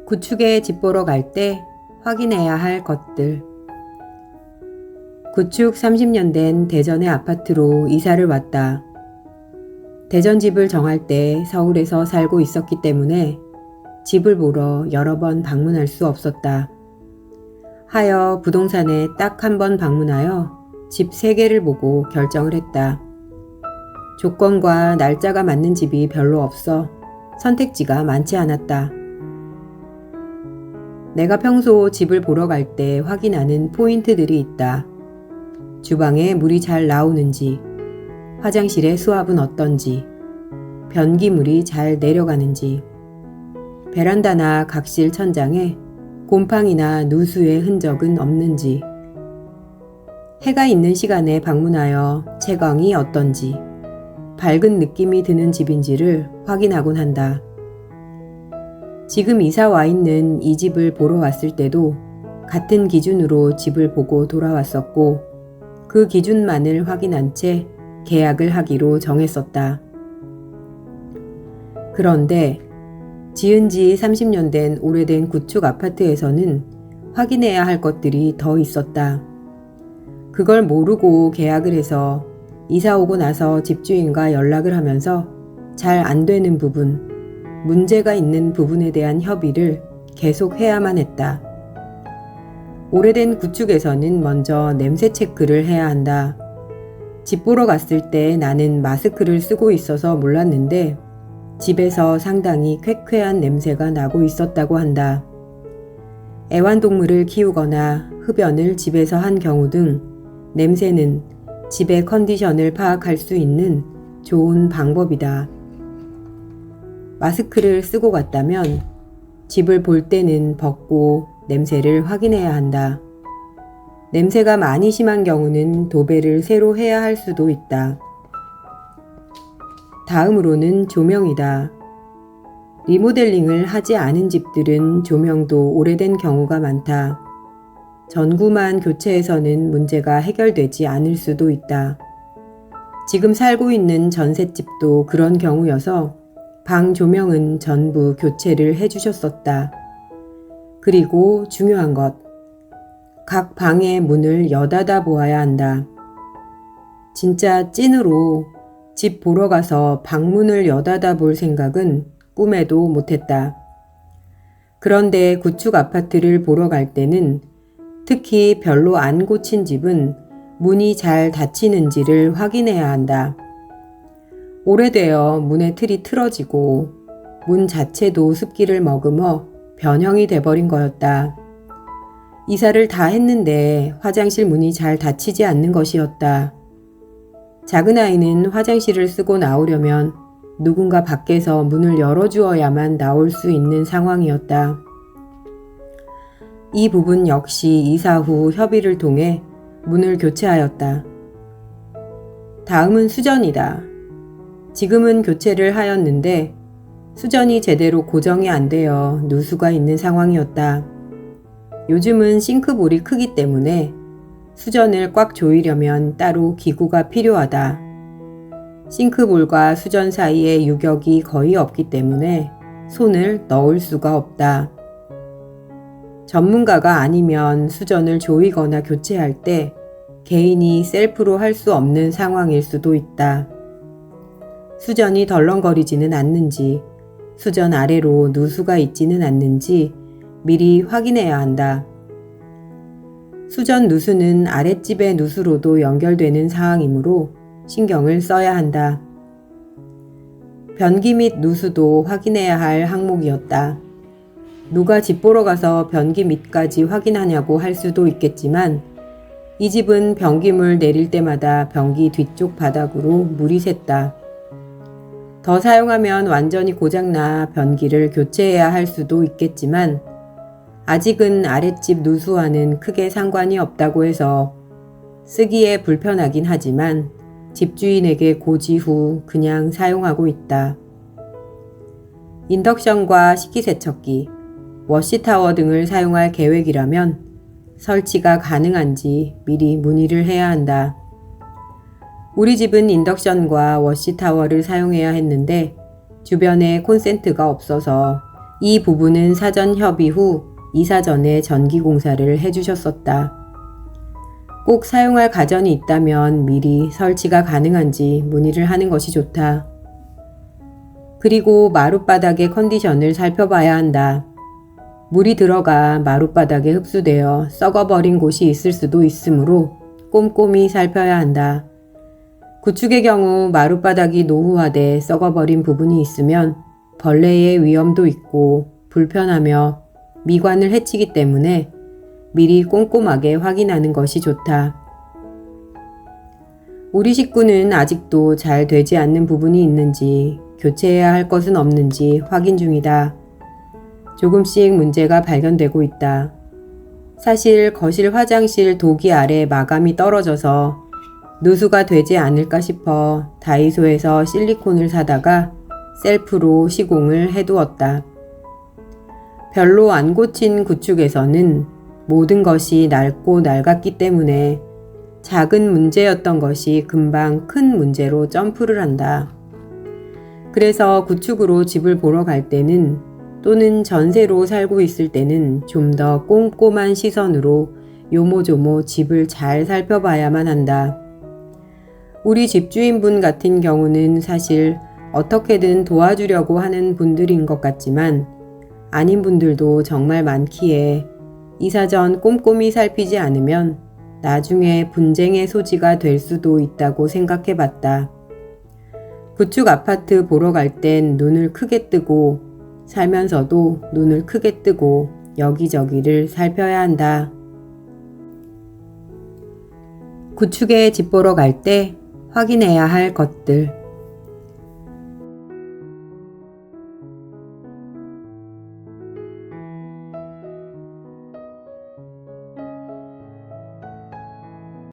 구축에 집 보러 갈 때 확인해야 할 것들. 구축 30년 된 대전의 아파트로 이사를 왔다. 대전 집을 정할 때 서울에서 살고 있었기 때문에 집을 보러 여러 번 방문할 수 없었다. 하여 부동산에 딱 한 번 방문하여 집 3개를 보고 결정을 했다. 조건과 날짜가 맞는 집이 별로 없어 선택지가 많지 않았다. 내가 평소 집을 보러 갈 때 확인하는 포인트들이 있다. 주방에 물이 잘 나오는지, 화장실의 수압은 어떤지, 변기물이 잘 내려가는지, 베란다나 각실 천장에 곰팡이나 누수의 흔적은 없는지, 해가 있는 시간에 방문하여 채광이 어떤지, 밝은 느낌이 드는 집인지를 확인하곤 한다. 지금 이사 와 있는 이 집을 보러 왔을 때도 같은 기준으로 집을 보고 돌아왔었고 그 기준만을 확인한 채 계약을 하기로 정했었다. 그런데 지은 지 30년 된 오래된 구축 아파트에서는 확인해야 할 것들이 더 있었다. 그걸 모르고 계약을 해서 이사 오고 나서 집주인과 연락을 하면서 잘 안 되는 부분, 문제가 있는 부분에 대한 협의를 계속 해야만 했다. 오래된 구축에서는 먼저 냄새 체크를 해야 한다. 집 보러 갔을 때 나는 마스크를 쓰고 있어서 몰랐는데 집에서 상당히 쾌쾌한 냄새가 나고 있었다고 한다. 애완동물을 키우거나 흡연을 집에서 한 경우 등 냄새는 집의 컨디션을 파악할 수 있는 좋은 방법이다. 마스크를 쓰고 갔다면 집을 볼 때는 벗고 냄새를 확인해야 한다. 냄새가 많이 심한 경우는 도배를 새로 해야 할 수도 있다. 다음으로는 조명이다. 리모델링을 하지 않은 집들은 조명도 오래된 경우가 많다. 전구만 교체해서는 문제가 해결되지 않을 수도 있다. 지금 살고 있는 전셋집도 그런 경우여서 방 조명은 전부 교체를 해주셨었다. 그리고 중요한 것, 각 방의 문을 여닫아 보아야 한다. 진짜 찐으로 집 보러 가서 방문을 여닫아 볼 생각은 꿈에도 못했다. 그런데 구축 아파트를 보러 갈 때는 특히 별로 안 고친 집은 문이 잘 닫히는지를 확인해야 한다. 오래되어 문의 틀이 틀어지고 문 자체도 습기를 머금어 변형이 돼버린 거였다. 이사를 다 했는데 화장실 문이 잘 닫히지 않는 것이었다. 작은 아이는 화장실을 쓰고 나오려면 누군가 밖에서 문을 열어주어야만 나올 수 있는 상황이었다. 이 부분 역시 이사 후 협의를 통해 문을 교체하였다. 다음은 수전이다. 지금은 교체를 하였는데 수전이 제대로 고정이 안 되어 누수가 있는 상황이었다. 요즘은 싱크볼이 크기 때문에 수전을 꽉 조이려면 따로 기구가 필요하다. 싱크볼과 수전 사이에 유격이 거의 없기 때문에 손을 넣을 수가 없다. 전문가가 아니면 수전을 조이거나 교체할 때 개인이 셀프로 할 수 없는 상황일 수도 있다. 수전이 덜렁거리지는 않는지, 수전 아래로 누수가 있지는 않는지 미리 확인해야 한다. 수전 누수는 아랫집의 누수로도 연결되는 사항이므로 신경을 써야 한다. 변기 및 누수도 확인해야 할 항목이었다. 누가 집 보러 가서 변기 밑까지 확인하냐고 할 수도 있겠지만 이 집은 변기물 내릴 때마다 변기 뒤쪽 바닥으로 물이 샜다. 더 사용하면 완전히 고장나 변기를 교체해야 할 수도 있겠지만 아직은 아랫집 누수와는 크게 상관이 없다고 해서 쓰기에 불편하긴 하지만 집주인에게 고지 후 그냥 사용하고 있다. 인덕션과 식기세척기, 워시타워 등을 사용할 계획이라면 설치가 가능한지 미리 문의를 해야 한다. 우리 집은 인덕션과 워시타워를 사용해야 했는데 주변에 콘센트가 없어서 이 부부는 사전 협의 후 이사 전에 전기 공사를 해주셨었다. 꼭 사용할 가전이 있다면 미리 설치가 가능한지 문의를 하는 것이 좋다. 그리고 마룻바닥의 컨디션을 살펴봐야 한다. 물이 들어가 마룻바닥에 흡수되어 썩어버린 곳이 있을 수도 있으므로 꼼꼼히 살펴야 한다. 구축의 경우 마룻바닥이 노후화돼 썩어버린 부분이 있으면 벌레의 위험도 있고 불편하며 미관을 해치기 때문에 미리 꼼꼼하게 확인하는 것이 좋다. 우리 식구는 아직도 잘 되지 않는 부분이 있는지 교체해야 할 것은 없는지 확인 중이다. 조금씩 문제가 발견되고 있다. 사실 거실 화장실 도기 아래 마감이 떨어져서 누수가 되지 않을까 싶어 다이소에서 실리콘을 사다가 셀프로 시공을 해두었다. 별로 안 고친 구축에서는 모든 것이 낡고 낡았기 때문에 작은 문제였던 것이 금방 큰 문제로 점프를 한다. 그래서 구축으로 집을 보러 갈 때는 또는 전세로 살고 있을 때는 좀 더 꼼꼼한 시선으로 요모조모 집을 잘 살펴봐야만 한다. 우리 집주인분 같은 경우는 사실 어떻게든 도와주려고 하는 분들인 것 같지만 아닌 분들도 정말 많기에 이사 전 꼼꼼히 살피지 않으면 나중에 분쟁의 소지가 될 수도 있다고 생각해 봤다. 구축 아파트 보러 갈 땐 눈을 크게 뜨고 살면서도 눈을 크게 뜨고 여기저기를 살펴야 한다. 구축에 집 보러 갈 때 확인해야 할 것들.